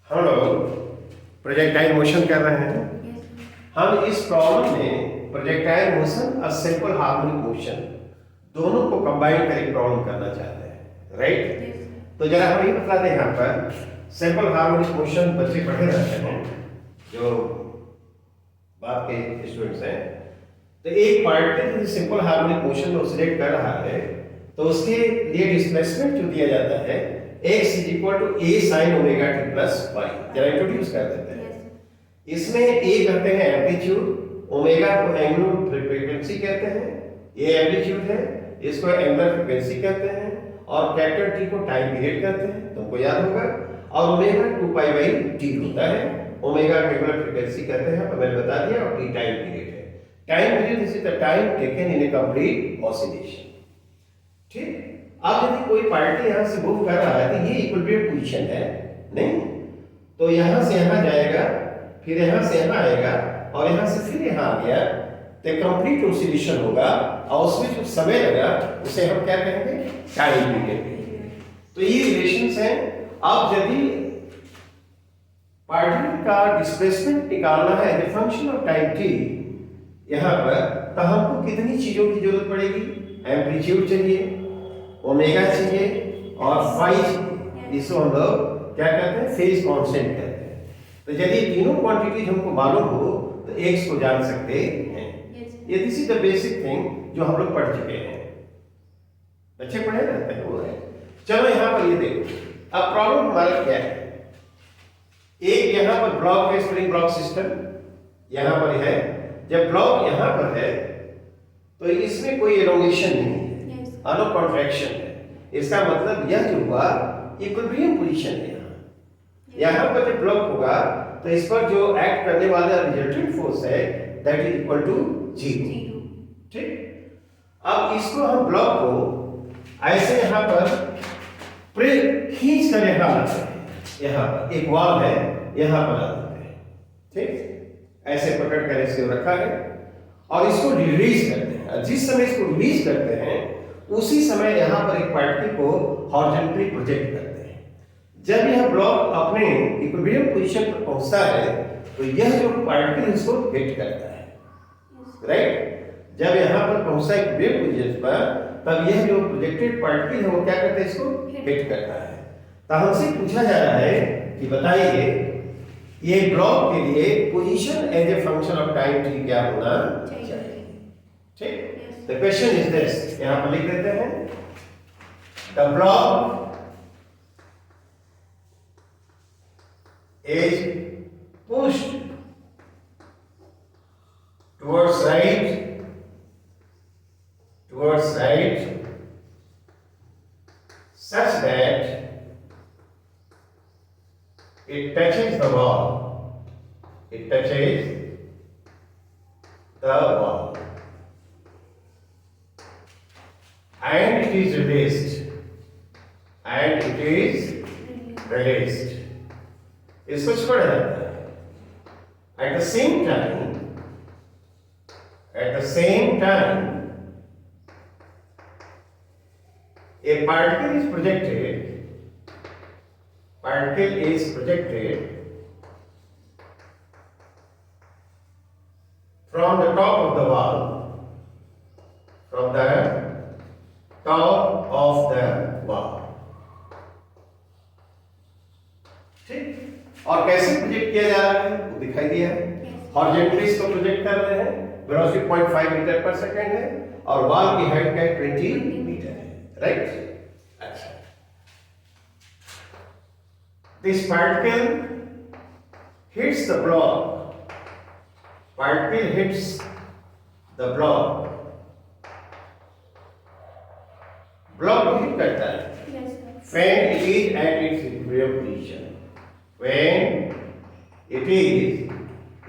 हम लोग projectile motion कर रहे हैं। हम इस प्रॉब्लम में प्रोजेक्टाइल मोशन और सिंपल हार्मोनिक मोशन दोनों को कंबाइन करके प्रॉब्लम करना चाहते हैं, राइट? तो जरा हम ये बता दें, यहाँ पर सिंपल हार्मोनिक मोशन बच्चे पढ़े रहते हैं जो बात के स्टूडेंट्स हैं। तो एक पार्टिकल सिंपल हार्मोनिक मोशन में ऑसिलेट कर रहा है तो उसके लिए डिस्प्लेसमेंट जो दिया जाता है x = a sin omega t plus y। जरा इंट्रोड्यूस कर देते हैं। इसमें a कहते हैं एम्पलीट्यूड, ओमेगा को एंगुलर फ्रीक्वेंसी कहते हैं, ये एम्पलीट्यूड है, इसको एंगुलर फ्रीक्वेंसी कहते हैं, और कैपिटल T को टाइम पीरियड कहते हैं, तुमको याद होगा। और ओमेगा 2π/t होता है, ओमेगा को एंगुलर फ्रीक्वेंसी कहते हैं, मैंने बता दिया, और t टाइम पीरियड है। Time period is the time taken in A complete oscillation. ठीक, अब यदि कोई पार्टी यहां से मूव कर रहा है तो ये इक्विलिब्रियम पोजीशन है, नहीं? तो यहां से यहां जाएगा, फिर यहां से यहां आएगा, और यहां से फिर यहां आ गया, तो कंप्लीट ऑसिलेशन होगा, और उसमें जो समय लगा उसे हम क्या कहेंगे? Time period. तो ये रिलेशंस हैं। अब यदि पार्टिकल का डिस्प्लेसमेंट निकालना है as a function of time t यहां पर, तो हमको कितनी चीजों की जरूरत पड़ेगी? एम्पलीट्यूड चाहिए, ओमेगा चाहिए, और फाई चाहिए। इसको हम लोग क्या कहते हैं? फेज कांस्टेंट कहते हैं। तो यदि तीनों क्वांटिटीज हमको मालूम हो तो x को जान सकते हैं। ये this is the basic thing जो हम लोग पढ़ चुके हैं, बच्चे पढ़े रहते हैं वो है। चलो यहाँ पर ये देखो, अब प्रॉब्लम हमारा क्या है? एक यहाँ पर ब्लॉक है, स्प्रिंग ब्लॉक सिस्टम यहाँ पर है। जब ब्लॉक यहाँ पर है तो इसमें कोई एलोंगेशन नहीं है, नो कॉन्ट्रैक्शन है। इसका मतलब यह जो हुआ इक्विलिब्रियम पोजीशन है। यहाँ पर जब ब्लॉक होगा तो इस पर जो एक्ट करने वाला रिजल्टेंट फोर्स है दैट इज इक्वल टू 0। ठीक, अब इसको हम ब्लॉक को ऐसे यहाँ पर खींच कर यहाँ लाते हैं। यहाँ पर एक वॉल है, यहाँ पर ला देते हैं। ठीक, ऐसे पकड़ कर इसे रखा है और इसको रिलीज करते हैं। जिस समय इसको रिलीज करते हैं उसी समय यहाँ पर एक पार्टिकल को हॉरिजॉन्टली प्रोजेक्ट करते हैं। जब यह ब्लॉक अपने इक्विलिब्रियम पोजीशन पर पहुंचता है तो यह जो पार्टिकल इसको हिट करता है, राइट? जब यहाँ पर पहुंचता है इक्विलिब्रियम पोजीशन पर, तब यह जो प्रोजेक्टेड पार्टिकल है वो क्या करता है? इसको हिट करता है। तो हमसे पूछा जा रहा है कि बताइए ये ब्लॉक के लिए position as a function of time t क्या होना चाहिए? ठीक, द क्वेश्चन इज दिस, यहां पर लिख देते हैं the block is pushed towards right such that it touches the wall. It touches the wall and it is released. इसको छोड़ा जाता है। At the same time, a particle is projected from the top of the wall, ठीक, और कैसे project किया जा रहा है वो दिखाई दिया है। हॉरिजॉन्टली इसको प्रोजेक्ट कर रहे हैं, वेलोसिटी 0.5 मीटर पर सेकंड है, और वॉल की हाइट क्या है? 20 मीटर है, राइट? अच्छा, this particle hits the block. Particle hits the block. Block को हिट करता है when it is at its equilibrium position. When it is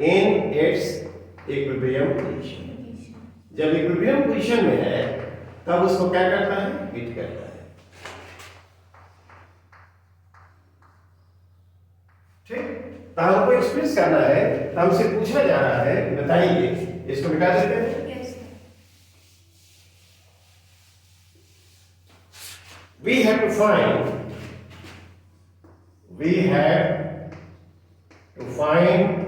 in its equilibrium position. जब इक्विलिब्रियम पोजीशन में है तब उसको क्या करता है? हिट करता है। ठीक, तो हमको एक्सप्रेस करना है, तो हमसे पूछा जा रहा है कि बताइए, इसको मिटा देते हैं। We have to find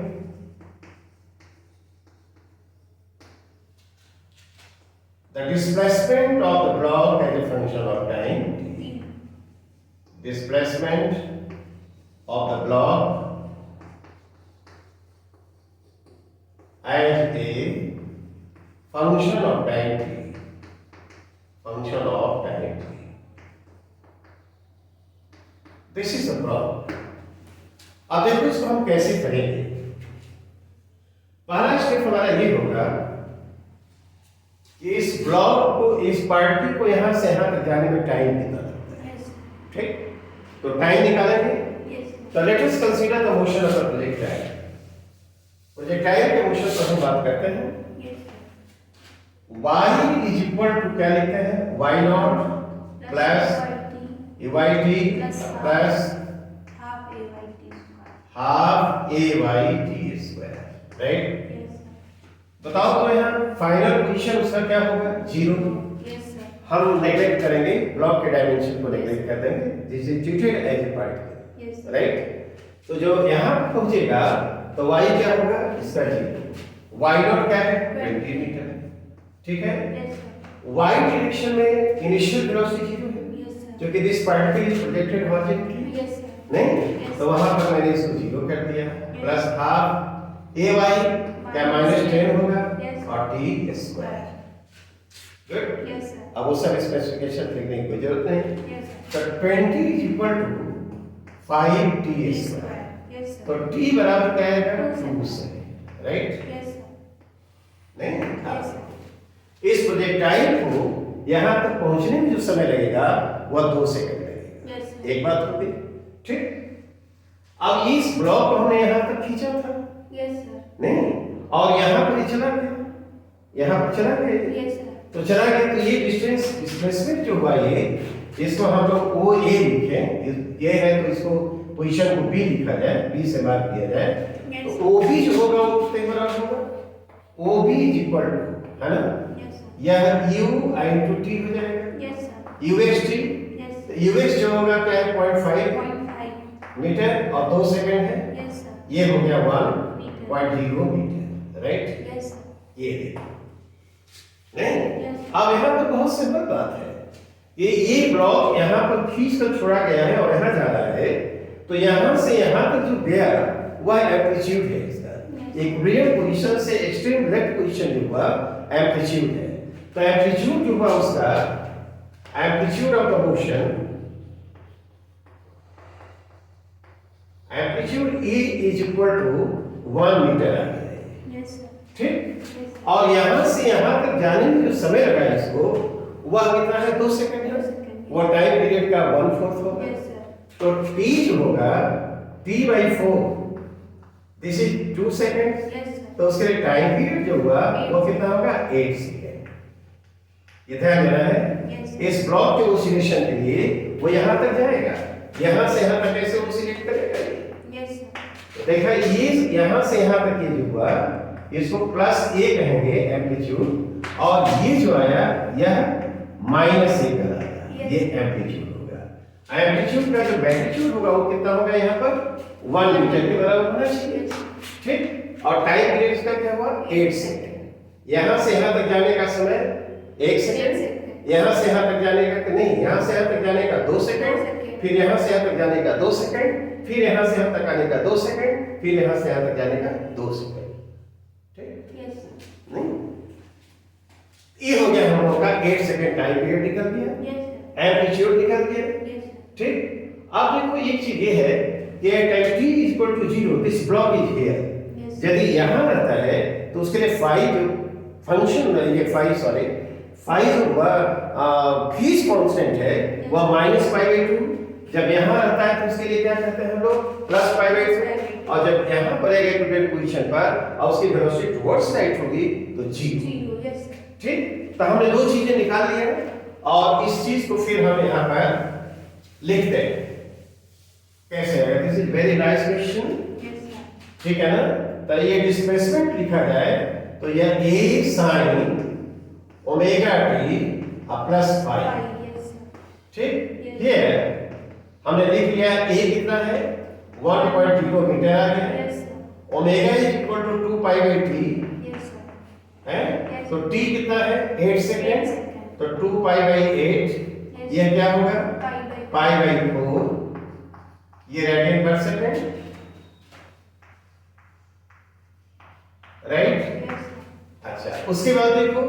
the displacement of the block as a function of time t. Displacement of the block as a function of time t. Function of time t. This is the problem. अब देखो इसको हम कैसे करेंगे। पहला step हमारा ये होगा कि इस ब्लॉक को, इस पार्टिकल को यहां से यहां तक जाने में टाइम कितना लगता है। ठीक, तो टाइम निकालेंगे। तो let us consider the motion of the projectile. Projectile के मोशन पर हम बात करते हैं। y इज इक्वल टू क्या लिखते हैं, y not plus ay t plus half ay t square, right. बताओ तो यहाँ फाइनल पोजीशन उसका क्या होगा, 0। हम नेगलेक्ट करेंगे, ब्लॉक के डायमेंशन को नेगलेक्ट कर देंगे, this is treated as a particle, right. तो जो यहाँ पहुंचेगा तो y क्या होगा, इसका 0, y नॉट क्या है 20 मीटर, ठीक है। y डायरेक्शन में इनिशियल वेलोसिटी 0 है, क्योंकि this particle is projected horizontally, नहीं, तो वहां पर मैंने इसको 0 कर दिया, प्लस हाफ ay क्या -10 होगा और t स्क्वायर, गुड। अब वो सब स्पेसिफिकेशन लिखने की कोई जरूरत नहीं। तो 20 is equal to 5t square, तो t बराबर क्या आएगा 2 से, राइट, नहीं। इस प्रोजेक्टाइल को यहां तक पहुंचने में जो समय लगेगा वह 2 सेकंड लगेगा, एक बात होगी, ठीक। अब इस ब्लॉक को हमने यहां तक खींचा था, नहीं, और यहाँ पर चला गया, यहाँ पर चला गया, तो चला गया, तो ये डिस्टेंस डिस्प्लेसमेंट जो हुआ ये, इसको हम लोग ओ ए लिखें, ये है तो इसको पोजीशन को बी लिखा जाए, बी से मार्क किया जाए, तो ओ बी जो होगा वो कितने बराबर होगा, O B is equal to, है ना, यह u into t हो जाएगा, ux t, ux जो होगा क्या है 0.5 मीटर और 2 सेकंड है, ये हो गया 1.0 मीटर, राइट। ये देखो, नहीं। अब यहाँ पर बहुत सिंपल बात है कि ये ब्लॉक यहाँ पर खींच कर छोड़ा गया है और यहाँ जा रहा है, तो यहाँ से यहाँ तक जो गया वह एम्पलीट्यूड है इसका, एक रियल पोजीशन से एक्सट्रीम लेफ्ट पोजीशन जो हुआ एम्पलीट्यूड है। तो एम्पलीट्यूड जो हुआ उसका, amplitude of the motion, amplitude E is equal to 1 metre आ गया, ठीक। और यहां से यहां तक जाने में जो समय लगा इसको वह कितना है, 2 सेकंड है, वो टाइम पीरियड का 1/4 होगा। तो t जो होगा t/4, दिस इज 2 सेकंड, तो उसके लिए टाइम पीरियड जो हुआ वो कितना होगा 8 सेकंड। ये ध्यान देना है, इस ब्लॉक के ऑसिलेशन के लिए वो यहां तक जाएगा, यहां से यहां तक कैसे ऑसिलेट करेगा, देखा ये यहां से यहां तक ये जो हुआ इसको प्लस a कहेंगे एम्पलीट्यूड, और ये जो आया यह -a का आया, ये एम्पलीट्यूड होगा। एम्पलीट्यूड का जो मैग्नीट्यूड होगा वो कितना होगा, यहाँ पर 1 मीटर के बराबर होना चाहिए, ठीक। और टाइम पीरियड इसका क्या हुआ 8 सेकंड, यहां से यहां तक जाने का समय 1 सेकंड, यहां से यहां तक जाने का नहीं, यहां से यहां तक जाने का 2 सेकंड, फिर यहां से यहां तक जाने का 2 सेकंड, फिर यहां से यहां तक आने का 2 सेकंड, फिर यहां से यहां तक जाने का 2 सेकंड, ठीक, नहीं। ये हो गया हम लोग का 8 सेकंड टाइम पीरियड निकल गया, एम्पलीट्यूड निकल गया, ठीक। अब देखो एक चीज ये है कि time t is equal to 0, this block is here, यदि यहां रहता है तो उसके लिए phi जो फंक्शन ये phi जो फीस कांस्टेंट है वह -π/2, जब यहाँ रहता है तो उसके लिए क्या कहते हैं हम लोग +π/2, और जब यहाँ पर इक्विवेलेंट पोजीशन पर और उसकी वेलोसिटी टुवर्ड्स राइट होगी तो 0, ठीक। तो हमने 2 चीजें निकाल ली हैं और इस चीज को फिर हम यहाँ पर लिखते हैं, कैसे है, this is very nice question, ठीक है ना। तो ये डिस्प्लेसमेंट लिखा जाए तो यह a sin omega t plus phi, ठीक। ये हमने लिख लिया a कितना है 1.0 मीटर आ गया, omega is equal to 2 pi by T yes sir, है। Yes. तो टी कितना है 8 सेकेंड, सेकंड, तो 2 पाई बाई 8 यह क्या होगा पाई बाई 4, ये रेडियन पर सेकेंड, राइट। अच्छा उसके बाद देखो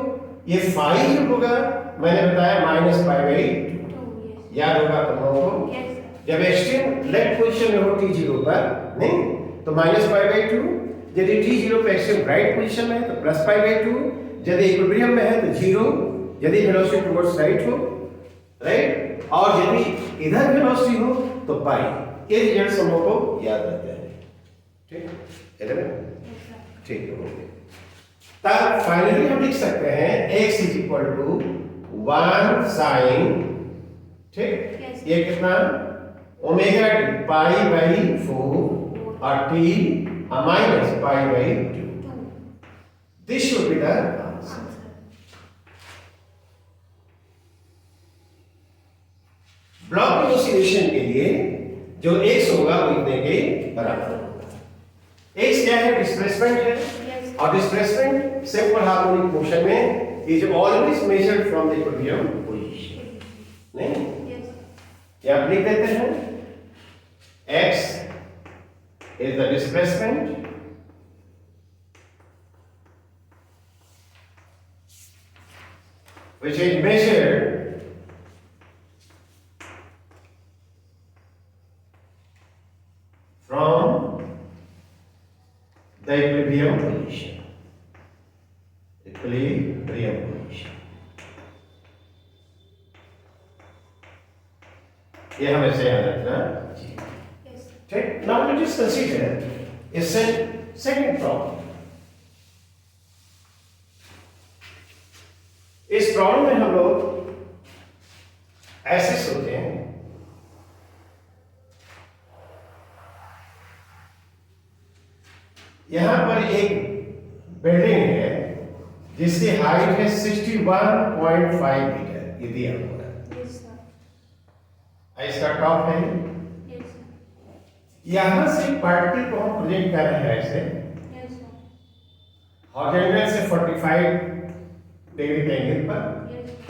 ये 5 जो होगा मैंने बताया माइनस पाई बाई 2, याद होगा तुम लोगों को जब एक्सट्रीम लेफ्ट पोजीशन में हो टी जीरो पर नहीं तो माइनस पाई बाई 2, यदि टी जीरो पे एक्सट्रीम राइट पोजीशन में है तो प्लस पाई बाई 2, यदि इक्विलिब्रियम में है तो 0, यदि वेलोसिटी टुवर्ड्स राइट हो, राइट, और यदि इधर वेलोसिटी हो तो पाई। ये रिजल्ट्स हम लोगों को याद रहते हैं, ठीक 11 ठीक है हो गया। तब फाइनली हम लिख सकते हैं x is equal to 1 sine, ठीक, ये कितना ओमेगा टी पाई बाई 4 और T minus pi by 2। This should be the answer. Block oscillation के लिए जो x होगा वो इतने के बराबर होगा। x क्या है डिस्प्लेसमेंट है, और डिस्प्लेसमेंट सिंपल हार्मोनिक मोशन में is always measured from the equilibrium position, नहीं या आप लिख देते हैं x is the displacement which is measured from the equilibrium position, equilibrium position। ये हमें से याद रखना चाहिए, ठीक। Now let us consider a second problem। इस प्रॉब्लम में हम लोग ऐसे सोचते हैं यहां पर एक बिल्डिंग है जिसकी हाइट है 61.5 मीटर, ये दिया हुआ है, इसका टॉप है, यहां से पार्टिकल को हम प्रोजेक्ट कर रहे हैं ऐसे हॉरिजॉन्टल से 45 डिग्री के एंगल पर,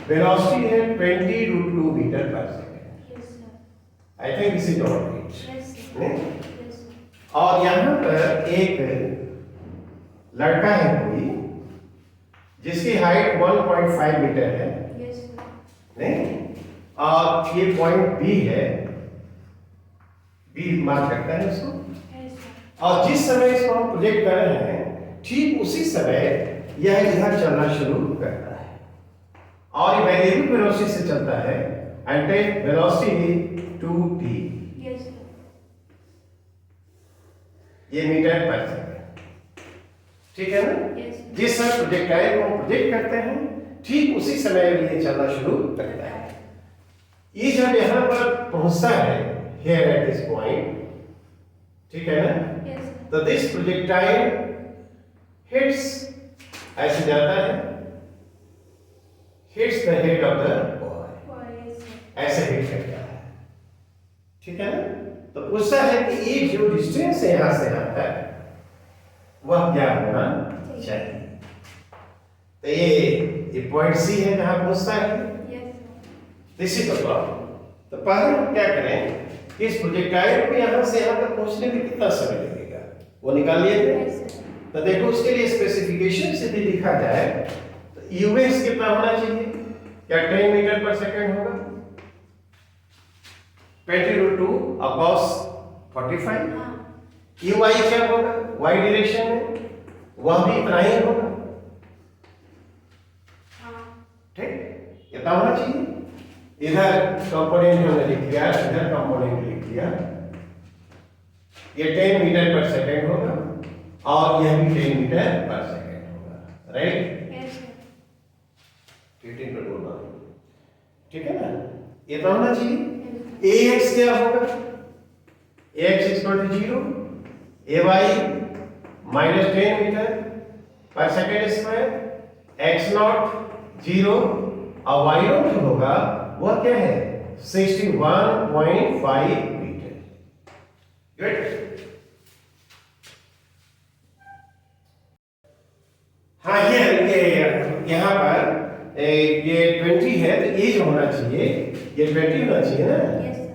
वेलोसिटी है 20√2 metre per second. I think this is all right, और यहां पर एक लड़का है कोई जिसकी हाइट 1.5 मीटर है, नहीं, और ये पॉइंट बी है, बी मार्क करता है इसको, और जिस समय इसको हम प्रोजेक्ट कर रहे हैं ठीक उसी समय यह इधर चलना शुरू करता है, और ये वेरिएबल वेलोसिटी से चलता है, एंड टेक वेलोसिटी 2t, ये मीटर पर सेकंड, ठीक है ना। जिस समय प्रोजेक्टाइल को हम प्रोजेक्ट करते हैं ठीक उसी समय ये चलना शुरू करता है। ये जब यहां पर पहुंचता है here at this point, ठीक है ना, तो दिस प्रोजेक्टाइल hits ऐसे जाता है, hits the head of the boy, ऐसे हिट करता है, ठीक है ना। तो पूछता है कि ये जो डिस्टेंस है यहां से यहां तक वह क्या होना चाहिए। तो ये पॉइंट सी है जहां पहुंचता है, दिस इज द प्रॉब्लम। तो पहले हम क्या करें कि इस प्रोजेक्टाइल को यहां से यहां तक पहुंचने में कितना समय लगेगा वो निकाल लिए। तो देखो उसके लिए स्पेसिफिकेशन से भी लिखा जाए तो यूएस कितना होना चाहिए, क्या 10 मीटर पर सेकंड होगा, 20√2 cos 45, यूआई क्या होगा वाई डायरेक्शन में वह भी इतना ही होगा, ठीक, इतना होना चाहिए। इधर कंपोनेंट हमने लिख दिया, इधर कंपोनेंट लिख दिया, ये 10 मीटर पर सेकंड होगा और यह भी 10 मीटर पर सेकंड होगा, राइट, ठीक है ना, इतना होना चाहिए। ax क्या होगा, ax equal to 0, ay minus 10 metre per second square, x naught 0 और y नॉट जो होगा वह क्या है 61.5 मीटर। गुड। हाँ ये यहाँ पर ये 20 है तो ये जो होना चाहिए ये 20 होना चाहिए ना। Yes sir.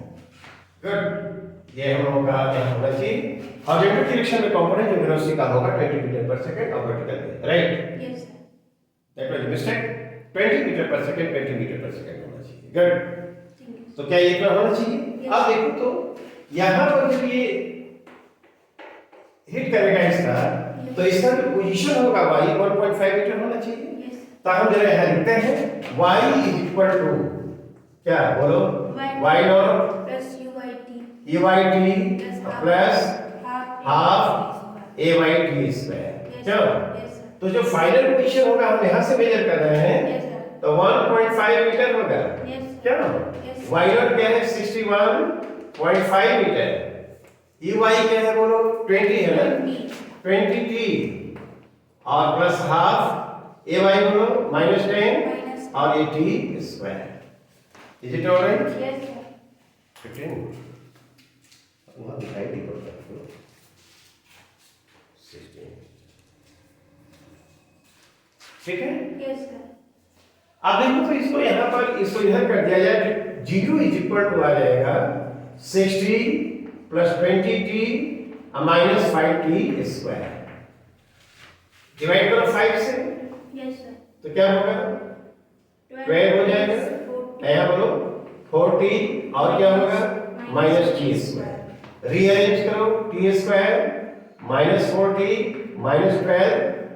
गुड, ये हम लोगों का यहाँ होना चाहिए। हॉरिजॉन्टल डायरेक्शन में कंपोनेंट जो वेलोसिटी का होगा 20 मीटर पर सेकंड और वर्टिकल में, right? Yes sir. That was mistake. 20 metre per second 20 metre per second होना चाहिए। गुड, तो क्या ये इतना होना चाहिए? अब देखो तो यहाँ पर जब ये हिट करेगा इसका तो इसका जो पोजीशन होगा y 1.5 मीटर होना चाहिए। तो हम जरा यहाँ लिखते हैं y इज इक्वल टू क्या बोलो, y not plus UIT EYT plus half AYT square. चलो, तो जो फाइनल पोजीशन होगा हम यहाँ से मेजर कर रहे हैं तो 1.5 मीटर होगा। क्या y नॉट क्या है 61.5 मीटर, EY क्या है बोलो 20 है ना 20t और प्लस हाफ AY बोलो -10 और ये t square. Is it alright? Yes sir. 15 वहाँ दिखाई नहीं पड़ता आपको 16, ठीक है? Yes sir. अब देखो तो इसको यहाँ पर इसको इधर कर दिया जाए, 0 इज इक्वल टू आ जाएगा 60 plus 20t minus 5t square. Divide करो 5 से यस सर। तो क्या होगा 12 हो जाएगा, यहाँ बोलो 40 और क्या होगा माइनस टी स्क्वायर। रीअरेंज करो T square minus 40 minus 12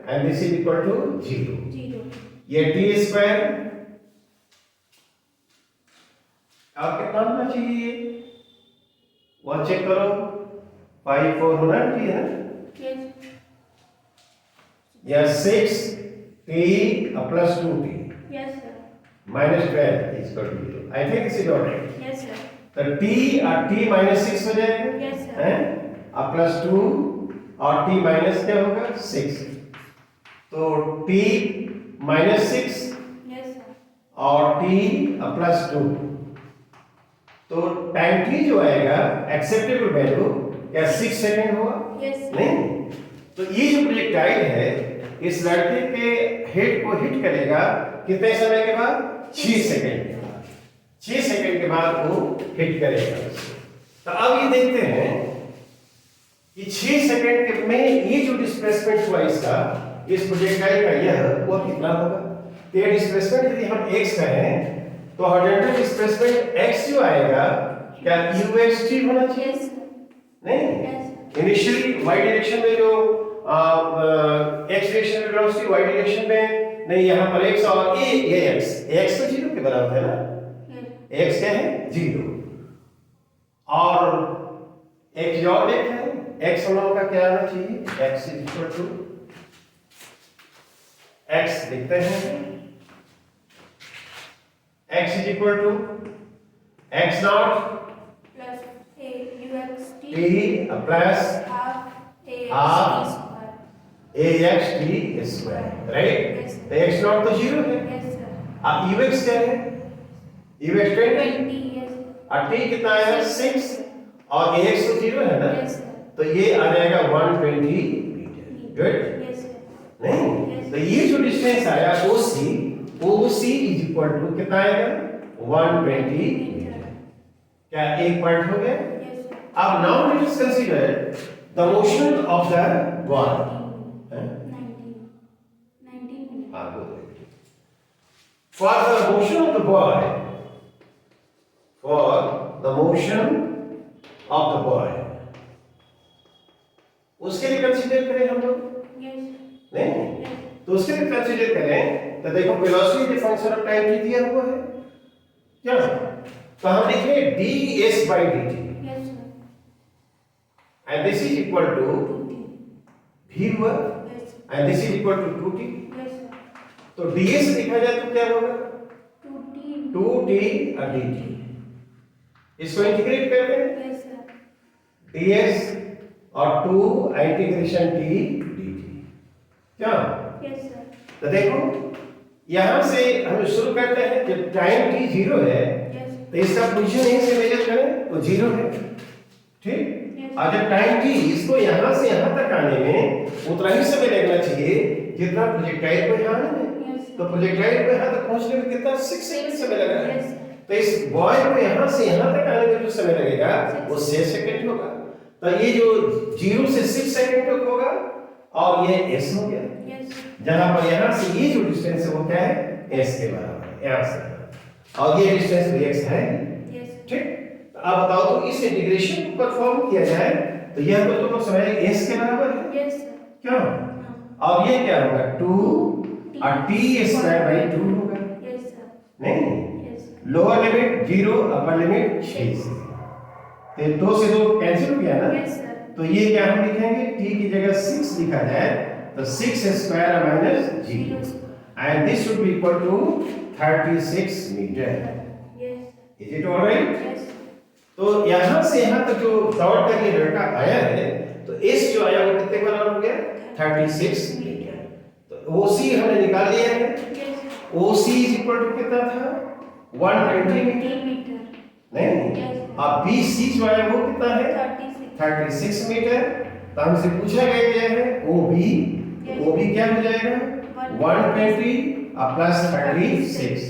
and this is equal to 0। ये टी स्क्वायर और कितना होना चाहिए वह चेक करो 5 4 होना चाहिए ना या 6 t plus 2t minus 12 is equal to 0। I think this is alright. तो t और t माइनस 6 हो जाएगा हैं और प्लस 2 और t माइनस क्या होगा 6, तो t माइनस 6 और t प्लस 2, तो टाइम t जो आएगा एक्सेप्टेबल वैल्यू क्या 6 सेकंड होगा? नहीं, तो ये जो प्रोजेक्टाइल है इस लड़के के हेड को हिट करेगा कितने समय के बाद 6 सेकंड के बाद, 6 सेकंड के बाद वो हिट करेगा। तो अब ये देखते हैं कि 6 सेकंड के में ये जो डिस्प्लेसमेंट हुआ इसका इस प्रोजेक्टाइल का यह वो कितना होगा? तो ये डिस्प्लेसमेंट यदि हम x कहें तो हॉरिजॉन्टल डिस्प्लेसमेंट x जो आएगा क्या uxt होना चाहिए? नहीं, इनिशियली y डायरेक्शन में जो x डायरेक्शन में वेलोसिटी y डायरेक्शन में नहीं, यहाँ पर x और ये x तो 0 के बराबर है ना, x क्या है 0 और एक और देखते हैं x हम लोगों का क्या आना चाहिए, x is equal to x लिखते हैं x is equal to x naught t plus half axt square, right? तो x नॉट तो 0 है। अब ux क्या है? ux 20 और t कितना है 6 और ax तो 0 है ना, तो ये आ जाएगा 120 मीटर। गुड, नहीं तो ये जो डिस्टेंस आया OC इज इक्वल टू कितना आएगा 120 मीटर। क्या एक पॉइंट हो गया? अब now let us consider the motion of the ball. For the motion of the boy, उसके लिए कंसीडर करें हम लोग, नहीं तो उसके लिए कंसीडर करें तो देखो velocity function of time t दिया हुआ है क्या, तो हम लिखेंगे ds/dt and this is equal to v हुआ and this is equal to 2t। तो ds से लिखा जाए तो क्या होगा 2t और dt, इसको इंटीग्रेट करते हैं ds और 2 इंटीग्रेशन t dt क्या। तो देखो यहां से हम शुरू करते हैं, जब टाइम t 0 है तो इसका पोजीशन यहीं से मेजर करें तो 0 है, ठीक। Yes. और जब टाइम t इसको यहाँ से यहाँ तक आने में उतना ही समय लगना चाहिए जितना प्रोजेक्टाइल को यहाँ आने में। Yes. तो प्रोजेक्टाइल को यहाँ तक पहुँचने में कितना 6 सेकंड समय लगा है। Yes. तो इस बॉय को यहाँ से यहाँ तक आने में जो समय लगेगा वो 6 सेकंड होगा। तो ये जो 0 से 6 सेकंड तक होगा और ये s हो गया। Yes. जहाँ पर यहाँ से ये जो डिस्टेंस है वो क्या है s के बराबर है यहाँ से, और ये डिस्टेंस dx है। Yes. ठीक, तो आप बताओ तो इस इंटीग्रेशन को परफॉर्म किया जाए तो यह तो तुम समय s के बराबर है। Yes, sir. क्यों? और ये क्या होगा 2 और t स्क्वायर बाई 2 होगा। Yes, sir. नहीं, Yes. Lower limit 0 upper limit 6 से, तो 2 से 2 कैंसिल हो गया ना। Yes, sir. तो ये क्या हम लिखेंगे t की जगह 6 लिखा जाए तो 6 square minus 0 and this should be equal to 36 meter. Yes. Is it all right? Yes. तो यहाँ से यहाँ तक जो दौड़ कर ये लड़का आया है तो s जो आया वो कितने बराबर हो गया 36 मीटर। तो OC हमने निकाल लिया है। Yes. OC is equal to कितना था 120 मीटर meter. नहीं। Yes. अब BC जो आया वो कितना है 36 मीटर। तो हमसे पूछा गया है OB, OB क्या हो जाएगा 120 प्लस 36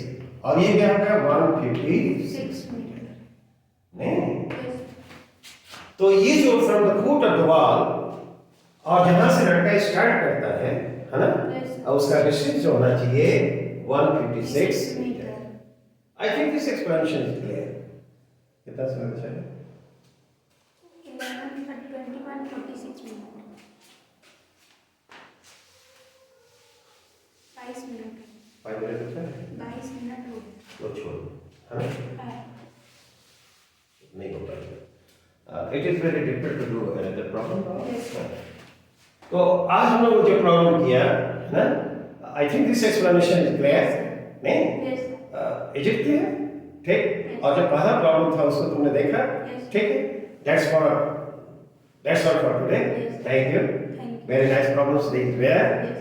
और ये क्या होगा 156 meter. नहीं। Yes. तो ये जो from the foot of the wall और जहां से लड़का स्टार्ट करता है ना, Yes. और उसका डिस्टेंस जो होना चाहिए 156 metre. meter. I think this explanation is clear. कितना समय बचा है 11, 21, 46 minutes. 22 minutes. 5 मिनट बचा है 22 minutes हो गए. तो छोड़ है हाँ. नहीं हो पाएगा। It is very difficult to do another problem. Yes. तो आज हम लोग जो प्रॉब्लम किया है ना, आई think this explanation is clear नहीं। Yes. Is it clear? ठीक। और जो पहला प्रॉब्लम था उसको तुमने देखा। Yes. ठीक है, that's all for today। Yes. Thank you। Thank you. Very nice problems they were। Yes.